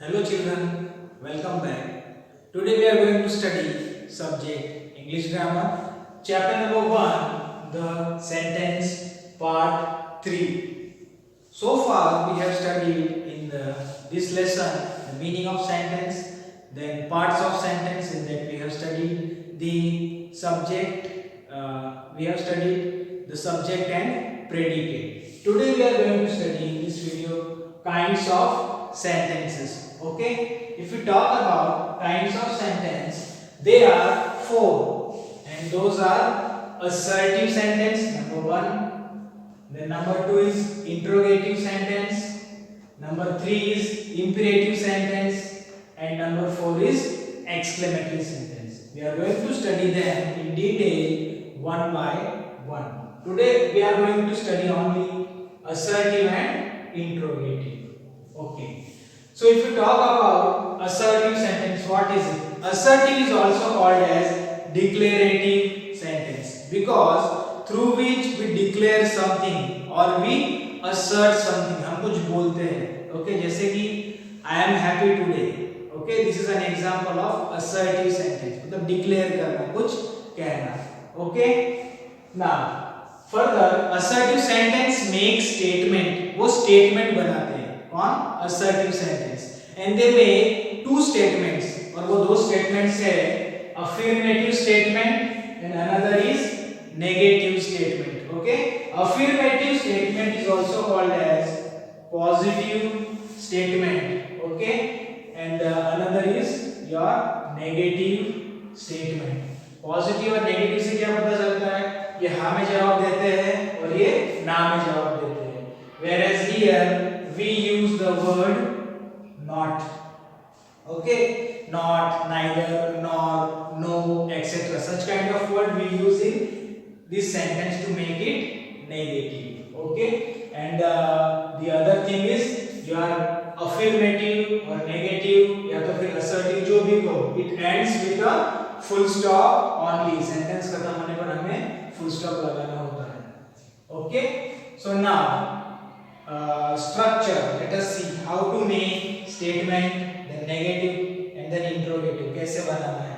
Hello children, welcome back. Today we are going to study subject English grammar, chapter number 1, the sentence part 3. So far we have studied in this lesson the meaning of sentence, then parts of sentence. In that we have studied the subject, and predicate. Today we are going to study in this video kinds of sentences. Okay, if we talk about kinds of sentence, they are four, and those are assertive sentence, number one. Then number two is interrogative sentence. Number three is imperative sentence, and number four is exclamatory sentence. We are going to study them in detail one by one. Today we are going to study only assertive and interrogative. Okay. So if you talk about assertive sentence, what is it? Assertive is also called as declarative sentence because through which we declare something or we assert something. हम कुछ बोलते हैं. Okay, जैसे कि I am happy today. Okay, this is an example of assertive sentence. मतलब declare करना, कुछ कहना. Okay. Now, further, assertive sentence makes statement. वो statement बनाते हैं. कौन? assertive sentence, and they make two statements, और वो दो statements है affirmative statement and another is negative statement. Okay, affirmative statement is also called as positive statement. Okay, and another is your negative statement. Positive और negative से क्या पता चलता है? ये हाँ में जवाब देते हैं और ये ना में जवाब देते हैं. Whereas here we use the word not. Okay, not, neither, nor, no, etc. Such kind of word we use in this sentence to make it negative. Okay, and the other thing is your affirmative or negative या तो फिर assertive जो भी हो, it ends with a full stop only. Sentence खत्म होने पर हमें full stop लगाना होता है. Okay, so now structure. Let us see how to make statement, then negative and then interrogative. कैसे बनाना है?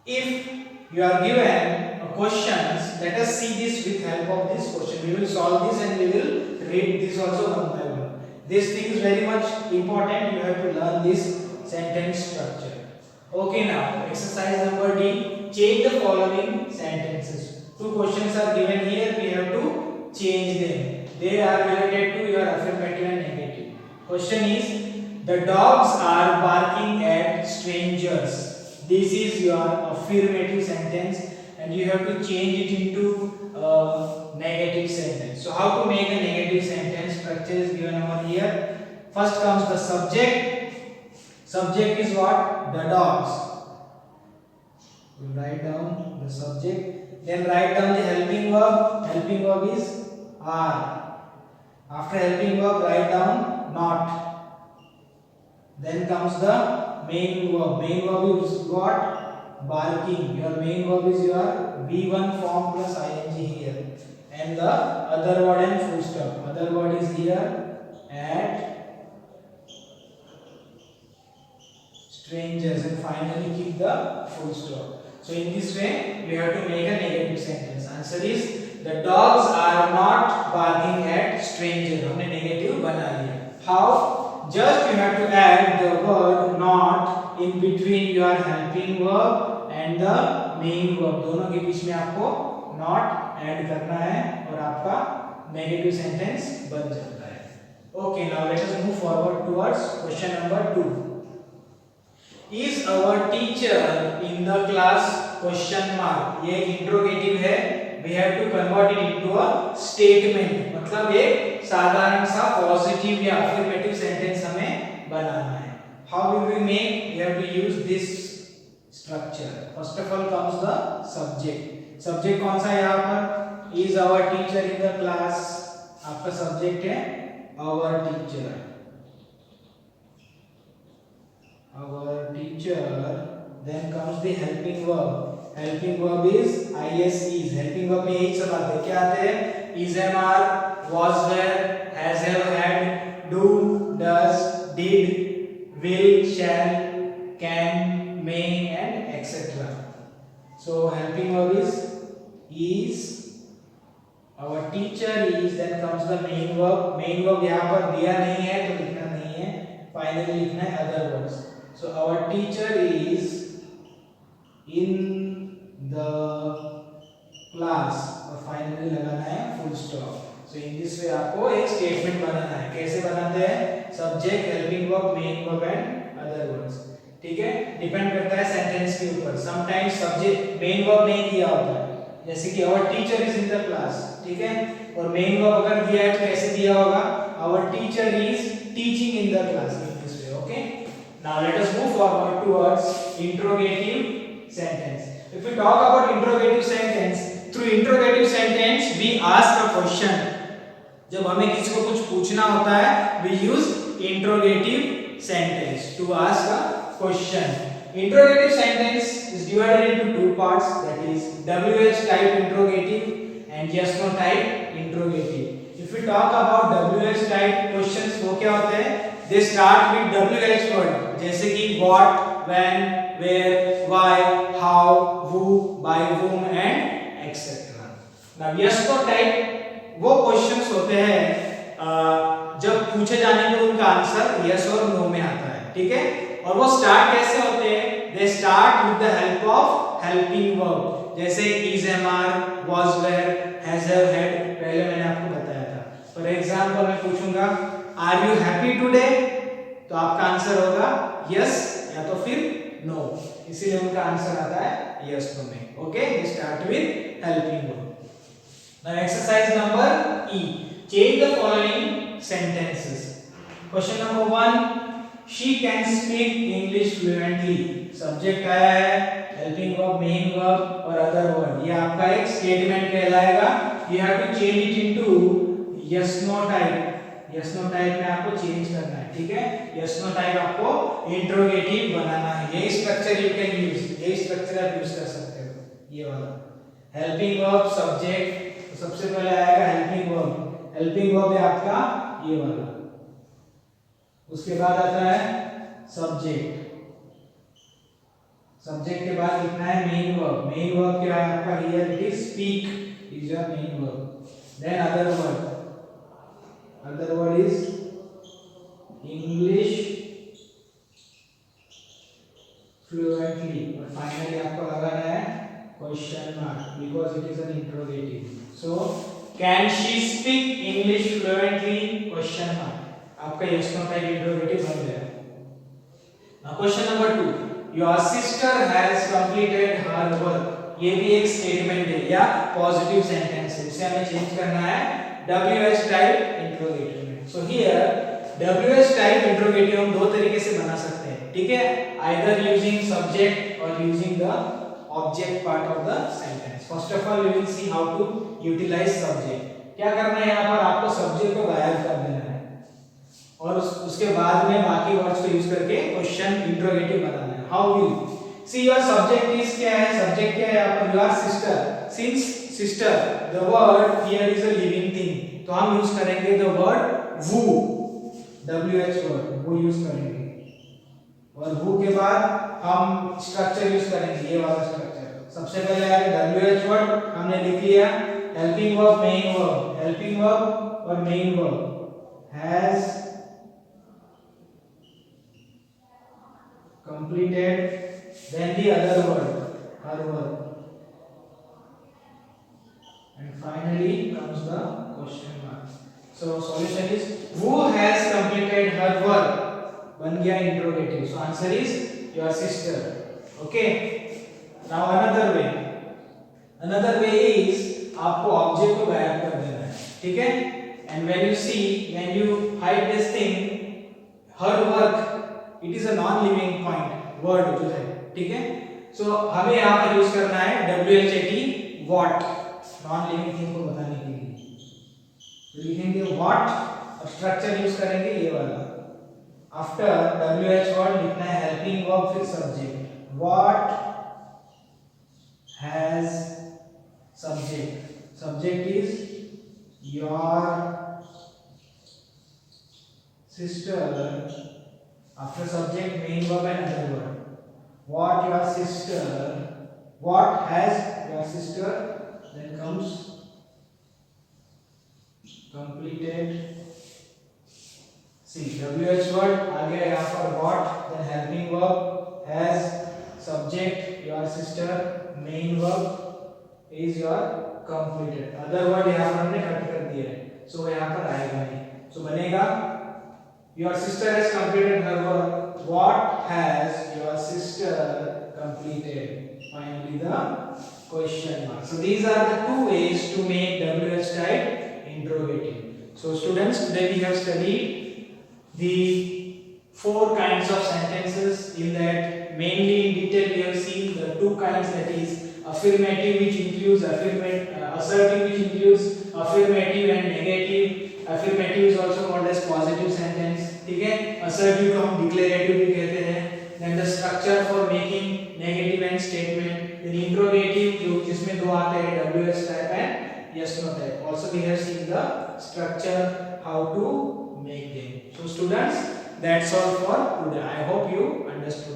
If you are given a questions, let us see this with help of this question. We will solve this and we will read this also one by one. This thing is very much important. You have to learn this sentence structure. Okay, now exercise number D. Change the following sentences. Two questions are given here. We have to change them. They are related to your affirmative and negative. Question is, the dogs are barking at strangers. This is your affirmative sentence and you have to change it into negative sentence. So how to make a negative sentence? Structure is given over here. First comes the subject. Subject is what? The dogs. We'll write down the subject. Then write down the helping verb. Helping verb is are. After helping verb, write down not. Then comes the main verb. Main verb is what? Barking. Your main verb is your V1 form plus ing here. And the other word and full stop. Other word is here at strangers. And finally keep the full stop. So in this way, we have to make a negative sentence. Answer is the dogs are not barking at stranger. हमने negative बना लिया. How? Just you have to add the word not in between your helping verb and the main verb. दोनों के बीच में आपको not add करना है और आपका negative sentence बन जाता है. Okay, now let us move forward towards question number 2. Is our teacher in the class? Question mark. ये एक interrogative है. We have to convert it into a statement. मतलब एक साधारण सा positive या affirmative sentence हमें बनाना है. How will we make? We have to use this structure. First of all comes the subject. Subject कौन सा है यहाँ पर? Is our teacher in the class? आपका subject है our teacher. Our teacher. Then comes the helping verb. Helping verb is is. Helping verb में यही सब आते हैं. क्या आते हैं? Is, am, are, was, were, has, have, had, do, does, did, will, shall, can, may and etc. So helping verb is, our teacher is, then comes the main verb. Main verb यहाँ पर दिया नहीं है तो लिखना नहीं है, finally लिखना है other words. So our teacher is in the class और finally लगाना है full stop. So in this way आपको एक statement बनाना है. कैसे बनाते हैं? Subject, helping verb, main verb and other words. ठीक है, डिपेंड करता है सेंटेंस के ऊपर. समटाइम्स सब्जेक्ट मेन वर्ब नहीं दिया होता है, जैसे कि our teacher is in the class, ठीक है, और मेन वर्ब अगर दिया है तो कैसे दिया होगा? Our teacher is teaching in the class, in this way. Okay, now let us move forward towards interrogative sentence. If we talk about interrogative sentence, through interrogative sentence we ask a question. जब हमें किसी को कुछ पूछना होता है, we use interrogative sentence to ask a question. Interrogative sentence is divided into two parts, that is WH type interrogative and yes no type interrogative. If we talk about WH type questions, वो क्या होते हैं? They start with WH word, जैसे कि what, when, where, why, how, who, by whom and etc. Now yes no type वो questions होते हैं जब पूछे जाने पे उनका आंसर yes और no में आता है, ठीक है, और वो स्टार्ट कैसे होते हैं? They start with the help of helping verb, जैसे is, am are, was, were, has, have, had, पहले मैंने आपको बताया था. फॉर एग्जांपल मैं पूछूंगा आर यू हैप्पी टुडे, तो आपका आंसर होगा यस या तो फिर नो, इसीलिए उनका आंसर आता है यस नो में. Okay, they start with helping verb. Now exercise number E, change the following sentences. Question number 1, she can speak English fluently. Subject आया है, हेल्पिंग वर्ब, मेन वर्ब और अदर वर्ड. ये आपका एक statement कहलाएगा. You have to change it into yes no type. yes no type में आपको change करना है, ठीक है. yes no type आपको इंट्रोगेटिव बनाना है. ये स्ट्रक्चर यू कैन यूज, ये स्ट्रक्चर आप यूज कर सकते हो. ये वाला हेल्पिंग वर्ब, सब्जेक्ट, तो सबसे पहले आएगा हेल्पिंग वर्ब. हेल्पिंग वर्ब है आपका ये वाला. उसके बाद आता है सब्जेक्ट. सब्जेक्ट के बाद लिखना है मेन वर्ब. मेन वर्ब क्या है आपका? Here it is speak, is your main verb. Then other word. Other word is English fluently. और फाइनली आपको लगाना है question mark because it is an interrogative. So can she speak English fluently? Question mark. आपका yes no type interrogative बन गया. Now question number 2, your sister has completed her work. ये भी एक स्टेटमेंट है या पॉजिटिव सेंटेंस है, इसे हमें चेंज करना है WH टाइप इंट्रोगेटिव में. So here WH type interrogative हम दो तरीके से बना सकते हैं, ठीक है, आइदर यूजिंग सब्जेक्ट और using the object part of the sentence. First of all we will see how to utilise subject. क्या करना है यहाँ पर? आपको सब्जेक्ट को गायब कर देना है और उसके बाद में बाकी वर्ड्स को यूज करके क्वेश्चन इंट्रोगेटिव बनाना है. How will see your subject is, क्या है सब्जेक्ट? क्या है आपका? Your sister. Since sister the word here is a living thing, तो हम यूज करेंगे the word who, WH word वो यूज करेंगे. और वू के बाद हम स्ट्रक्चर यूज करेंगे, ये वाला स्ट्रक्चर. सबसे पहले आएगा WH वर्ड, हमने लिख लिया. Helping verb, main verb, helping verb और main verb has completed. Then the other word, her word, and finally comes the question mark. So solution is who has completed her work. बन गया interrogative. So answer is your sister. Okay. Now another way. Another way is आपको object को गायब कर देना है, ठीक है. And when you see, when you hide this thing, her work, it is a non living point word जो है, ठीक है. सो हमें यहाँ पर यूज करना है WHAT what, non living thing को बताने के लिए. तो लिखेंगे व्हाट और स्ट्रक्चर यूज करेंगे ये वाला. आफ्टर WH वर्ड लिखना है हेल्पिंग वर्ब फिर subject. What has subject. Subject is your sister After subject, main verb and other word. What your sister, what has your sister, then comes completed. See, WH word आगे यहाँ पर what, then helping verb, has, subject your sister, main verb is your completed. Other word यहाँ पर हमने cut कर दिया है, so यहाँ पर आएगा नहीं. So बनेगा your sister has completed her work. What has your sister completed? Finally the question mark. So these are the two ways to make WH type interrogative. So students, today we have studied the four kinds of sentences. In that, mainly in detail we have seen the two kinds, that is affirmative which includes assertive which includes affirmative and negative. Affirmative is also called as positive sentence. ठीक है, assertive को हम declarative भी कहते हैं. Then the structure for making negative and statement. Then interrogative जो जिसमें दो आते हैं, WH type and yes no type. Also we have seen the structure, how to make them. So students, that's all for today. I hope you understood.